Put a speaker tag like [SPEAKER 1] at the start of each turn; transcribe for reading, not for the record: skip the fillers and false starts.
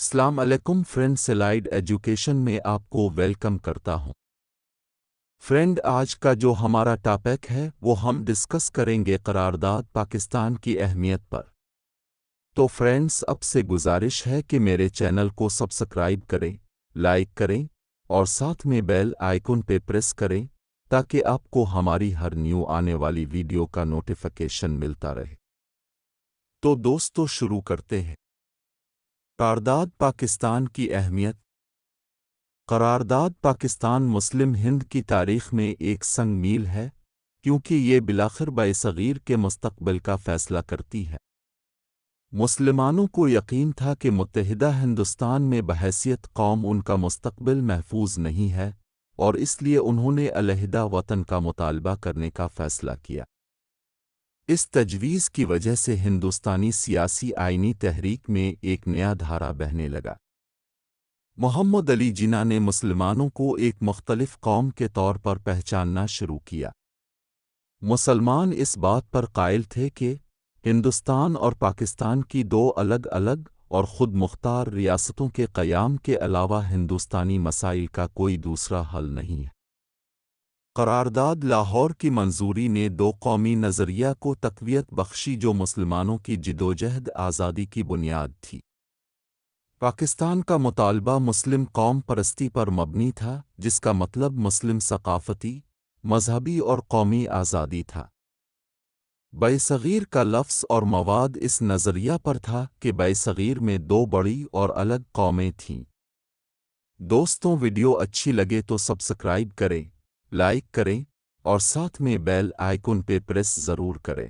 [SPEAKER 1] السلام علیکم friend, slide education میں آپ کو ویلکم کرتا ہوں۔ فرینڈ، آج کا جو ہمارا ٹاپک ہے وہ ہم ڈسکس کریں گے قرارداد پاکستان کی اہمیت پر۔ تو فرینڈز، اب سے گزارش ہے کہ میرے چینل کو سبسکرائب کریں، لائک کریں اور ساتھ میں بیل آئیکن پہ پریس کریں تاکہ آپ کو ہماری ہر نیو آنے والی ویڈیو کا نوٹیفیکیشن ملتا رہے۔ تو دوستو، شروع کرتے ہیں۔ قرارداد پاکستان کی اہمیت۔ قرارداد پاکستان مسلم ہند کی تاریخ میں ایک سنگ میل ہے، کیونکہ یہ بالآخر بر صغیر کے مستقبل کا فیصلہ کرتی ہے۔ مسلمانوں کو یقین تھا کہ متحدہ ہندوستان میں بحیثیت قوم ان کا مستقبل محفوظ نہیں ہے، اور اس لیے انہوں نے علیحدہ وطن کا مطالبہ کرنے کا فیصلہ کیا۔ اس تجویز کی وجہ سے ہندوستانی سیاسی آئینی تحریک میں ایک نیا دھارا بہنے لگا۔ محمد علی جناح نے مسلمانوں کو ایک مختلف قوم کے طور پر پہچاننا شروع کیا۔ مسلمان اس بات پر قائل تھے کہ ہندوستان اور پاکستان کی دو الگ الگ اور خود مختار ریاستوں کے قیام کے علاوہ ہندوستانی مسائل کا کوئی دوسرا حل نہیں ہے۔ قرارداد لاہور کی منظوری نے دو قومی نظریہ کو تقویت بخشی جو مسلمانوں کی جدوجہد آزادی کی بنیاد تھی۔ پاکستان کا مطالبہ مسلم قوم پرستی پر مبنی تھا، جس کا مطلب مسلم ثقافتی، مذہبی اور قومی آزادی تھا۔ بر صغیر کا لفظ اور مواد اس نظریہ پر تھا کہ بر صغیر میں دو بڑی اور الگ قومیں تھیں۔ دوستوں، ویڈیو اچھی لگے تو سبسکرائب کریں، لائک کریں اور ساتھ میں بیل آئیکن پہ پریس ضرور کریں۔